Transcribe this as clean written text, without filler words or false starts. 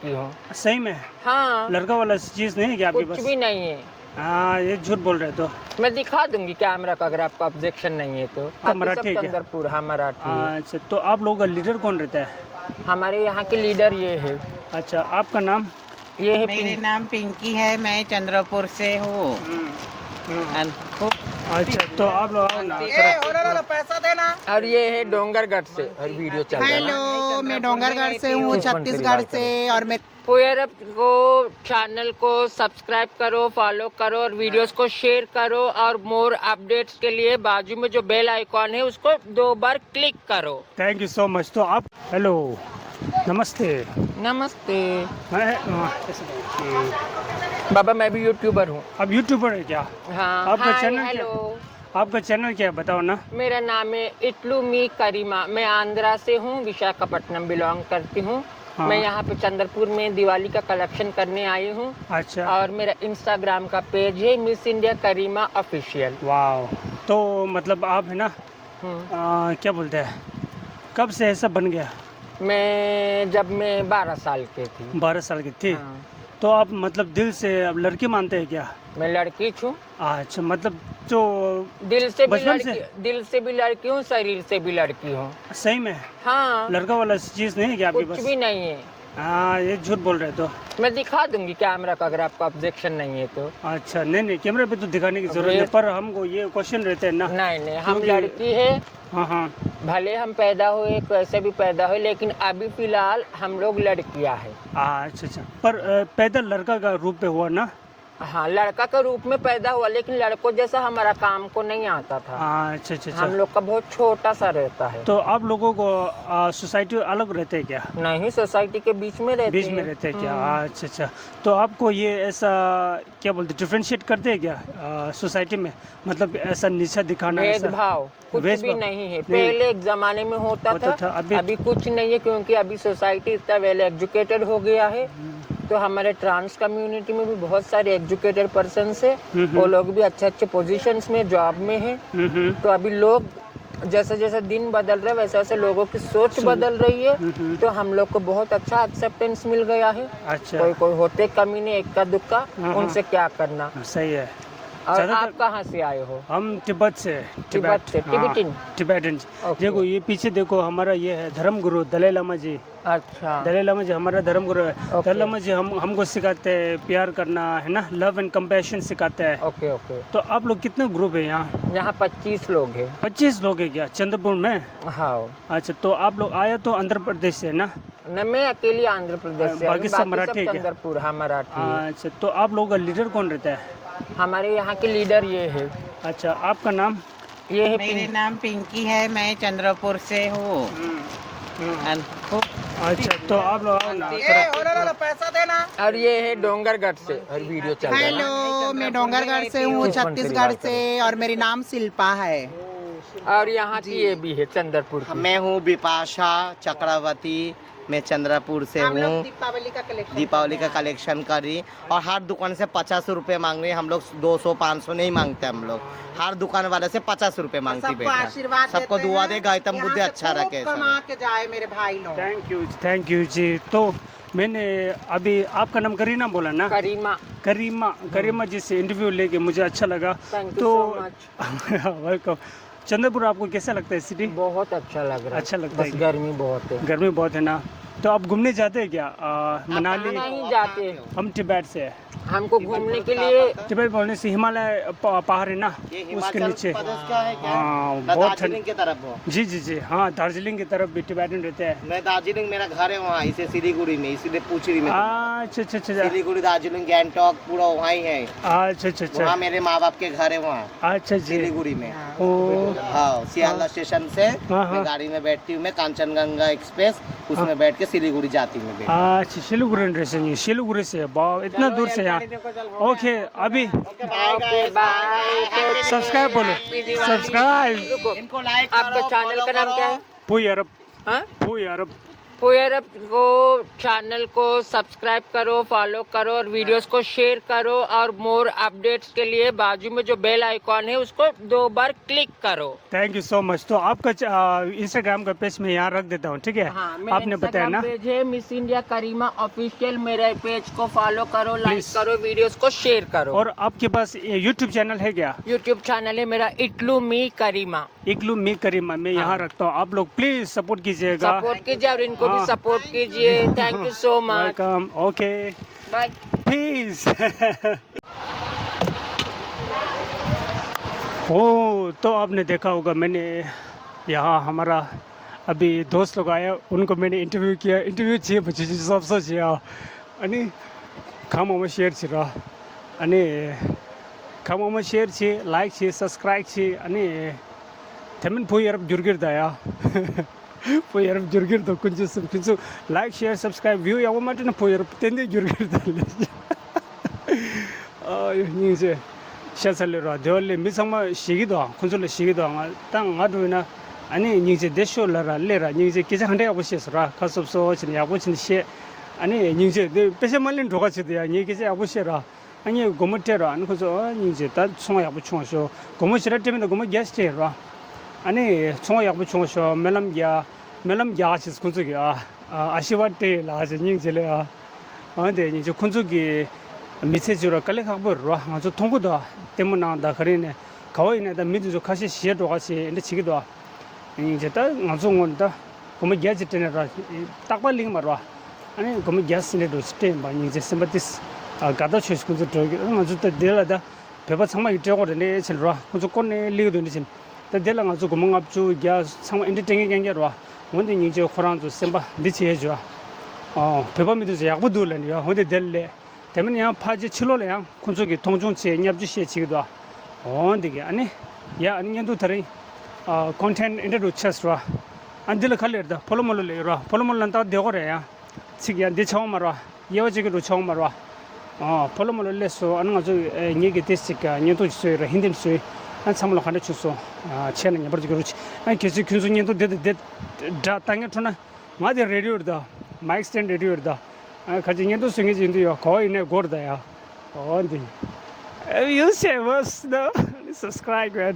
लड़की हूँ। सही में? हाँ, लड़का वाला चीज नहीं है क्या आपके कुछ पास? भी नहीं है। हाँ, ये झूठ बोल रहे तो। मैं दिखा दूंगी कैमरा का, अगर आपको ऑब्जेक्शन नहीं है तो। बाकी सब मराठी है क्या? चंद्रपुर, हाँ मराठी है। अच्छा, तो आप लोगों का लीडर कौन रहता है? हमारे यहाँ के लीडर ये है, अच्छा, आपका नाम? ये है मेरे नाम पिंकी है, मैं चंद्रपुर से हूँ। अच्छा, तो आप लोग आओ ना थोड़ा। पैसा देना। और ये है डोंगरगढ़ से, और वीडियो चल रहा है। हेलो, मैं डोंगरगढ़ से हूँ, छत्तीसगढ़ से। और मैं पुएरब को चैनल को सब्सक्राइब करो, फॉलो करो और वीडियोस को शेयर करो। और मोर अपडेट्स के लिए बाजू में जो बेल आइकॉन है उसको 2 बार क्लिक करो। Thank you so much. तो आप, हेलो, नमस्ते। नमस्ते कैसे बाबा, मैं भी यूट्यूबर हूँ। आप यूट्यूबर है क्या? हाँ, आपका हाय, चैनल क्या? हेलो। आपका चैनल क्या है, बताओ ना। मेरा नाम है इटलू मी करीमा। मैं आंध्रा से हूँ, विशाखापट्टनम बिलोंग करती हूँ। हाँ। मैं यहाँ पे चंद्रपुर में दिवाली का कलेक्शन करने आई हूँ। अच्छा, और मेरा इंस्टाग्राम का पेज है मिस इंडिया करीमा ऑफिशियल। वाह। तो मतलब आप है ना, हम्म। क्या बोलते हैं, कब से ऐसा बन गया? जब मैं 12 साल की थी। 12 साल की थी? हाँ। तो आप मतलब दिल से अब लड़की मानते हैं क्या? मैं लड़की छूँ, अच्छा, मतलब तो दिल से भी बचपन लड़की, से? दिल से भी लड़की हूँ, शरीर से भी लड़की हूँ। सही में? हाँ, लड़का वाला चीज नहीं है क्या आपके कुछ पास? भी नहीं है। हाँ, ये झूठ बोल रहे तो। मैं दिखा दूंगी कैमरा का, अगर आपको ऑब्जेक्शन नहीं है तो। अच्छा, नहीं, कैमरे पे तो दिखाने की जरूरत नहीं, पर हमको ये क्वेश्चन रहते हैं ना। नहीं, हम क्योंकि- लड़की है। हाँ हाँ। भले हम पैदा हुए कैसे भी पैदा हुए, लेकिन अभी फिलहाल हम लोग लड़कियां हैं। अच्छा, पर पैदा लड़का का रूप पे हुआ ना? हाँ, लड़का के रूप में पैदा हुआ, लेकिन लड़कों जैसा हमारा काम को नहीं आता था। अच्छा। हम लोग का बहुत छोटा सा रहता है। तो आप लोगों को सोसाइटी अलग रहते हैं क्या? नहीं, सोसाइटी के बीच में रहते बीच में रहते हैं क्या? अच्छा। तो आपको ये ऐसा क्या बोलते, डिफ्रेंशिएट करते हैं क्या सोसाइटी में? मतलब ऐसा नीचा दिखाना, ऐसा भेदभाव कुछ भी भेदभाव? नहीं है। नहीं। पहले एक जमाने में होता था, अभी कुछ नहीं है, क्योंकि अभी सोसाइटी इतना वेल एजुकेटेड हो गया है। तो हमारे ट्रांस कम्युनिटी में भी बहुत सारे एजुकेटेड पर्सन है, वो लोग भी अच्छे पोजीशंस में, जॉब में हैं। तो अभी लोग जैसे जैसे दिन बदल रहे वैसे वैसे लोगों की सोच बदल रही है। तो हम लोग को बहुत अच्छा एक्सेप्टेंस मिल गया है। अच्छा, कोई होते कमी नहीं, इक्का दुक्का, उनसे क्या करना। सही है। और ज़्यादातर- आप कहाँ से आए हो? हम तिब्बत से। तिब्बत से, टिबेटन। टिबेटन। ओके। देखो ये पीछे देखो, हमारा ये है धर्म गुरु दलाई लामा जी। अच्छा, दलाई लामा जी हमारा धर्म गुरु है। ओके। दलाई लामा जी हमको सिखाते हैं प्यार करना, है ना, लव एंड कंपैशन सिखाते हैं। ओके। तो आप लोग कितने ग्रुप है यहाँ? यहाँ 25 लोग हैं। 25 लोग है क्या चंद्रपुर में? हाँ, अच्छा, तो आप लोग आया तो आंध्र प्रदेश से ना? न मैं अकेली आंध्र प्रदेश से, बाकी सब मराठी है क्या? चंद्रपुर, हाँ मराठी है। अच्छा, तो आप लोगों का लीडर कौन रहता है? हमारे यहाँ के लीडर ये है, अच्छा, आपका नाम? ये है मेरे नाम पिंकी है, मैं चंद्रपुर से हूँ। अच्छा, तो आप लोग आओ ना थोड़ा। पैसा देना। और ये है डोंगरगढ़ से, और वीडियो चल रहा है। हेलो, मैं डोंगरगढ़ से हूँ, छत्तीसगढ़ से। और मेरी नाम शिल्पा है। और यहाँ की ये भी है चंद्रपुर की। मैं हूँ बिपाशा चक्रवर्ती, मैं चंद्रपुर से हूँ। दीपावली का कलेक्शन करी और हर दुकान से 50 रुपए मांग रही है। हम लोग 200-500 नहीं मांगते, हम लोग हर दुकान वाले से 50 रुपए मांगती बेटा। आशीर्वाद सबको देते दुआ हैं। दे, गौतम बुद्ध यहाँ से अच्छा खूब रखे। कमा के जाए मेरे भाई लोग। थैंक यू जी। तो मैंने अभी आपका नाम करीना बोला ना? करीमा। करीमा जी से इंटरव्यू लेके मुझे अच्छा लगा। थैंक यू तो सो मच। वेलकम। चंद्रपुर आपको कैसा लगता है सिटी? बहुत अच्छा लग रहा है। अच्छा लगता है बस क्या? गर्मी बहुत है। गर्मी बहुत है ना? तो आप घूमने जाते हैं क्या मनाली? नहीं जाते, हम तिब्बत से हैं। हमको घूमने के लिए तिब्बत बोलने से हिमालय पहाड़ है ना, ये उसके हिमाचल नीचे। प्रदेश का है क्या? हाँ, मैं बहुत दार्जिलिंग ठंड। की तरफ हूँ। जी, हाँ, दार्जिलिंग की तरफ भी तिब्बतन रहते हैं। मैं दार्जिलिंग, मेरा घर है वहाँ, इसे सिलीगुड़ी में, इसीलिए पूछ रही मैं। अच्छा। सिलीगुड़ी, दार्जिलिंग, गैंगटॉक पूरा वहाँ ही है। अच्छा। वहाँ मेरे माँ बाप के घर है वहाँ अच्छा जी। सिलीगुड़ी में। ओ, हाँ, सियालदह स्टेशन से हाँ। मैं गाड़ी में बैठती हूँ, मैं कांचनगंगा एक्सप्रेस, उसमें बैठ के सिलीगुड़ी जाती हूँ मैं। अच्छा, सिलीगुड़ी से इतना दूर से यहाँ। ओके, अभी ओके बाय। सब्सक्राइब बोलो, सब्सक्राइब। रुको, आपका चैनल का नाम क्या है? पुई अरब। हाँ, पुई अरब। पोयरअप को चैनल को सब्सक्राइब करो, फॉलो करो और वीडियोस को शेयर करो और मोर अपडेट्स के लिए बाजू में जो बेल आइकॉन है उसको 2 बार क्लिक करो। Thank you so much. तो आपका इंस्टाग्राम का पेज मैं यहाँ रख देता हूँ, ठीक है? हाँ, आपने बताया ना, पेज है मिस इंडिया करीमा ऑफिशियल। मेरे पेज को फॉलो करो, लाइक Please. करो, वीडियोस को शेयर करो। और आपके पास यूट्यूब चैनल है क्या? यूट्यूब चैनल है मेरा इटलू मी करीमा। इकलू मी करीमा, मैं यहाँ रखता हूँ। आप लोग प्लीज सपोर्ट कीजिएगा। सपोर्ट कीजिए और इनको भी हाँ। सपोर्ट कीजिए। Thank you so much. Welcome. Okay, bye. Please. ओ, तो आपने देखा होगा, मैंने यहाँ हमारा अभी दोस्त लोग आया, उनको मैंने इंटरव्यू किया। इंटरव्यू चे बच्चे सब सोचिया अनि खामोमा शेयर छिरा अनि खामोमा शेयर छे, लाइक छे, सब्सक्राइब छे अनि थेमन पोयरब जुर्गिरदाया पोयरब जुर्गिरदा कुंजु लाइक शेयर सब्सक्राइब व्यू याव माटना पोयरब तेंदे जुर्गिरदा निजे 샤살레로 되올레 미상마 시기도 콘솔레 시기도 땅 아두나 아니 니제 데쇼라라 레라 니제 기자 한대 아버시스라 가섭소 진 야고친 시 아니 니제 베세 말린 도가치도야 니 기자 아버시라 아니 고모테라 안 그저 니제 다 총아 야부 총쇼 고모시라 때문에 고모 게스트라 아니 총아 야부 총쇼 멜람야 멜람야시스 콘속이야 아시와테 라지 니제레야 안데 니제 콘속이 미세주로 깔래가버로 아주 통고도 때문나다 그러네 거의네다 미주조 가시 시에도 가시 근데 지기도 이제 딱 아주 온다 como gadget 때네라 딱 발링 말아 아니 como gas네도 스테임 많이 이제 심바티스 가다 추스군도 저기 아주 또 데라다 배바 정말 이쪽으로네 칠라 아주 꽃네 리고도 있는 다 데라 아주 구멍 앞주 야 정말 엔터테이닝 경계로 원데 이제 호랑도 심바 리치 해줘 배바 미도 약부 둘래요 근데 될래 때문에 야 파지 칠로래야 군속이 동중치 nhập 지기도 언데게 아니 야 아니년도 다리 컨텐츠 인트로듀스라 안들 칼레다 폴로몰레라 폴로몰란다 되고래야 지기야 네 처음 말아 예어지기로 처음 말아 폴로몰레서 아는 아주 얘기 됐을까 년도 있어요 힘듦수에 한 참으로 가는 추소 채는 버지기 그렇지 아니 계속 군속년도 다 땅에 터나 마디 레디오다 마이크 스탠드 레디오다 가진년도 생기진도요 거의 내 고르다야 언데 you say was no subscribe